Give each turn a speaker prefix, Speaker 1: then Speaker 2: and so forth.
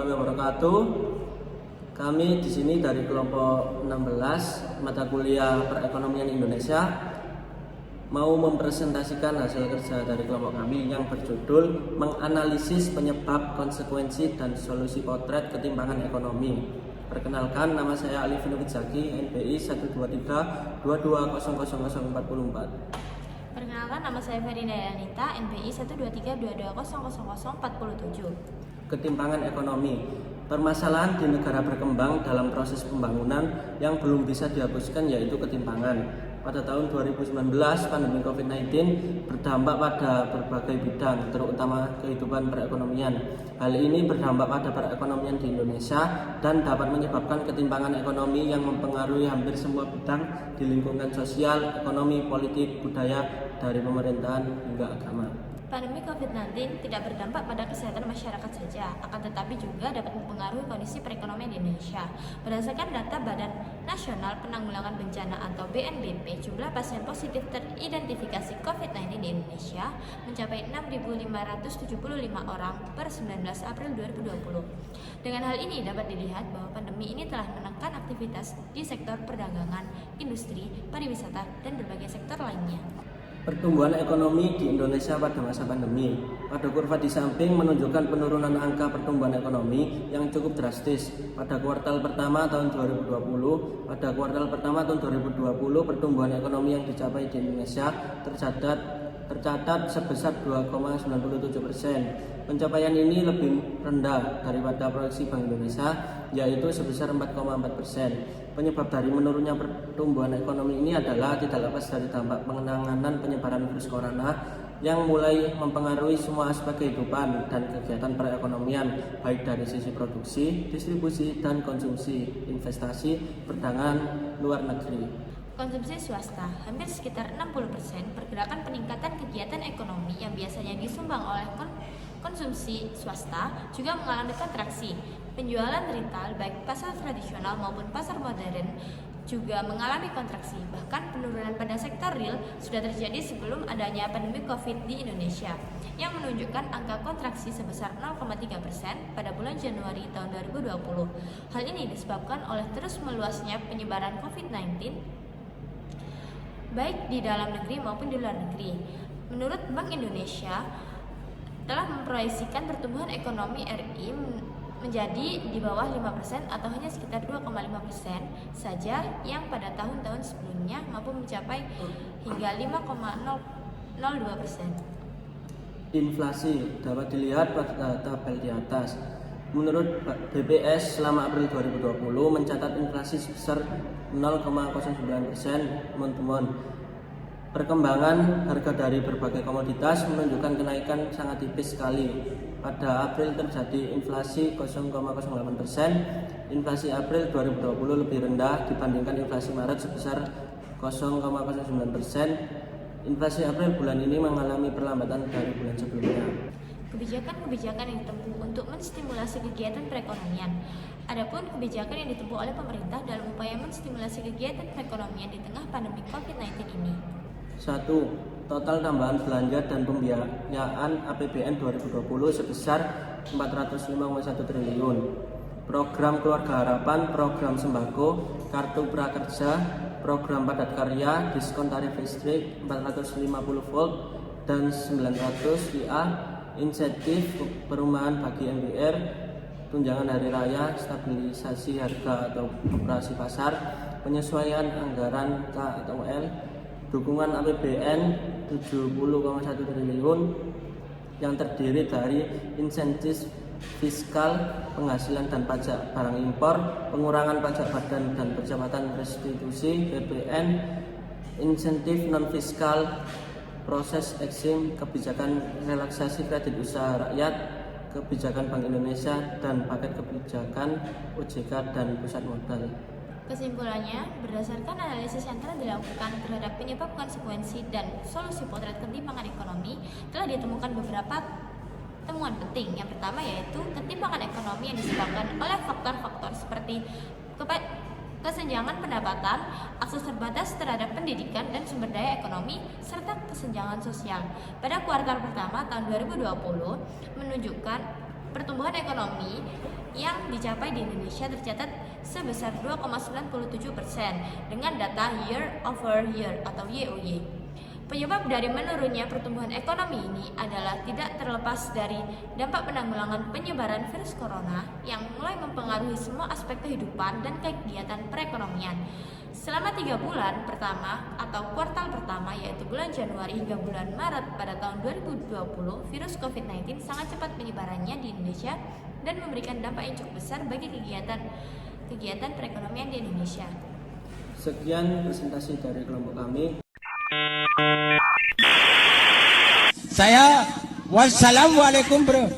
Speaker 1: warahmatullahi wabarakatuh. Kami di sini dari kelompok 16 mata kuliah Perekonomian Indonesia mau mempresentasikan hasil kerja dari kelompok kami yang berjudul menganalisis penyebab, konsekuensi, dan solusi potret ketimpangan ekonomi. Perkenalkan, nama saya Ali Finubit Zaki, NPI 12322000044.
Speaker 2: Perkenalkan, nama saya Ferina Yanita, NPI 12322000047.
Speaker 1: Ketimpangan ekonomi. Permasalahan di negara berkembang dalam proses pembangunan yang belum bisa dihapuskan yaitu ketimpangan. Pada tahun 2019, pandemi COVID-19 berdampak pada berbagai bidang, terutama kehidupan perekonomian. Hal ini berdampak pada perekonomian di Indonesia dan dapat menyebabkan ketimpangan ekonomi yang mempengaruhi hampir semua bidang di lingkungan sosial, ekonomi, politik, budaya, dari pemerintahan hingga agama.
Speaker 2: Pandemi COVID-19 tidak berdampak pada kesehatan masyarakat saja, akan tetapi juga dapat mempengaruhi kondisi perekonomian di Indonesia. Berdasarkan data Badan Nasional Penanggulangan Bencana atau BNPB, jumlah pasien positif teridentifikasi COVID-19 di Indonesia mencapai 6.575 orang per 19 April 2020. Dengan hal ini dapat dilihat bahwa pandemi ini telah menekan aktivitas di sektor perdagangan, industri, pariwisata, dan berbagai sektor lainnya.
Speaker 1: Pertumbuhan ekonomi di Indonesia pada masa pandemi. Pada kurva di samping menunjukkan penurunan angka pertumbuhan ekonomi yang cukup drastis. Pada kuartal pertama tahun 2020, pertumbuhan ekonomi yang dicapai di Indonesia tercatat sebesar 2,97%. Pencapaian ini lebih rendah daripada proyeksi Bank Indonesia, yaitu sebesar 4,4%. Penyebab dari menurunnya pertumbuhan ekonomi ini adalah tidak lepas dari dampak penanganan penyebaran virus corona yang mulai mempengaruhi semua aspek kehidupan dan kegiatan perekonomian, baik dari sisi produksi, distribusi, dan konsumsi, investasi, perdagangan luar negeri.
Speaker 2: Konsumsi swasta, hampir sekitar 60% pergerakan peningkatan kegiatan ekonomi yang biasanya disumbang oleh konsumsi swasta juga mengalami kontraksi. Penjualan retail baik pasar tradisional maupun pasar modern juga mengalami kontraksi. Bahkan penurunan pada sektor real sudah terjadi sebelum adanya pandemi COVID di Indonesia yang menunjukkan angka kontraksi sebesar 0,3% pada bulan Januari tahun 2020. Hal ini disebabkan oleh terus meluasnya penyebaran COVID-19 baik di dalam negeri maupun di luar negeri. Menurut Bank Indonesia telah memproyeksikan pertumbuhan ekonomi RI menjadi di bawah 5% atau hanya sekitar 2,5% saja yang pada tahun-tahun sebelumnya mampu mencapai hingga 5,02%.
Speaker 1: Inflasi dapat dilihat pada tabel di atas. Menurut BPS selama April 2020 mencatat inflasi sebesar 0,09% month-to-month. Perkembangan harga dari berbagai komoditas menunjukkan kenaikan sangat tipis sekali. Pada April terjadi inflasi 0,08%. Inflasi April 2020 lebih rendah dibandingkan inflasi Maret sebesar 0,09%. Inflasi April bulan ini mengalami perlambatan dari bulan sebelumnya.
Speaker 2: Kebijakan-kebijakan yang ditempuh untuk menstimulasi kegiatan perekonomian. Adapun kebijakan yang ditempuh oleh pemerintah dalam upaya menstimulasi kegiatan perekonomian di tengah pandemi COVID-19 ini.
Speaker 1: 1. Total tambahan belanja dan pembiayaan APBN 2020 sebesar 405,1 triliun. Program Keluarga Harapan, program sembako, kartu prakerja, program padat karya, diskon tarif listrik 450 volt dan 900 VA, insentif perumahan bagi MBR, tunjangan hari raya, stabilisasi harga atau operasi pasar, penyesuaian anggaran K atau L, dukungan APBN 70,1 triliun yang terdiri dari insentif fiskal, penghasilan dan pajak barang impor, pengurangan pajak badan dan percepatan restitusi (PPN), insentif non fiskal, proses eksim, kebijakan relaksasi kredit usaha rakyat, kebijakan Bank Indonesia, dan paket kebijakan OJK dan pusat modal.
Speaker 2: Kesimpulannya, berdasarkan analisis yang telah dilakukan terhadap penyebab, konsekuensi, dan solusi potret ketimpangan ekonomi, telah ditemukan beberapa temuan penting. Yang pertama yaitu ketimpangan ekonomi yang disebabkan oleh faktor-faktor seperti kesenjangan pendapatan, akses terbatas terhadap pendidikan dan sumber daya ekonomi, serta kesenjangan sosial. Pada kuartal pertama tahun 2020 menunjukkan pertumbuhan ekonomi yang dicapai di Indonesia tercatat sebesar 2,97% dengan data year over year atau YOY. Penyebab dari menurunnya pertumbuhan ekonomi ini adalah tidak terlepas dari dampak penanggulangan penyebaran virus corona yang mulai mempengaruhi semua aspek kehidupan dan kegiatan perekonomian. Selama 3 bulan pertama atau kuartal pertama, yaitu bulan Januari hingga bulan Maret pada tahun 2020, virus COVID-19 sangat cepat penyebarannya di Indonesia dan memberikan dampak yang cukup besar bagi kegiatan perekonomian di Indonesia.
Speaker 1: Sekian presentasi dari kelompok kami.
Speaker 3: Saya wassalamualaikum bro.